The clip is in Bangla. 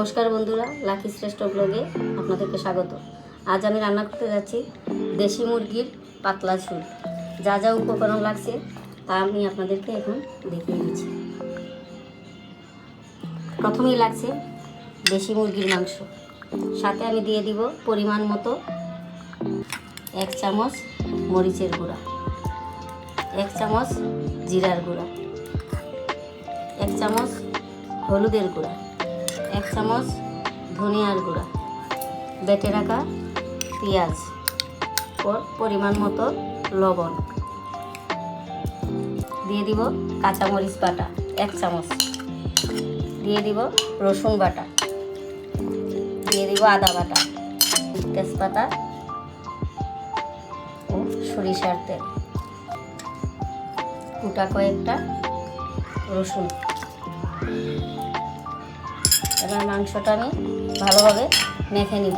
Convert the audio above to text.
নমস্কার বন্ধুরা, লাকি শ্রেষ্ঠ ব্লগে আপনাদেরকে স্বাগত। আজ আমি রান্না করতে যাচ্ছি দেশি মুরগির পাতলা ঝোল। যা যা উপকরণ লাগছে তা আমি আপনাদেরকে এখন দেখিয়ে দিচ্ছি। প্রথমেই লাগছে দেশি মুরগির মাংস, সাথে আমি দিয়ে দিব পরিমাণ মতো 1 চামচ মরিচের গুঁড়া, 1 চামচ জিরার গুঁড়া, 1 চামচ হলুদের গুঁড়া, 1 চামচ ধনিয়ার গুঁড়া, বেটে রাখা পেঁয়াজ ও পরিমাণ মতো লবণ, দিয়ে দিব কাঁচামরিচ বাটা 1 চামচ, দিয়ে দিব রসুন বাটা, দিয়ে দিব আদা বাটা, তেজপাতা ও সরিষার তেল, কুটা কয়েকটা রসুন। এবার মাংসটা আমি ভালোভাবে মেখে নিব।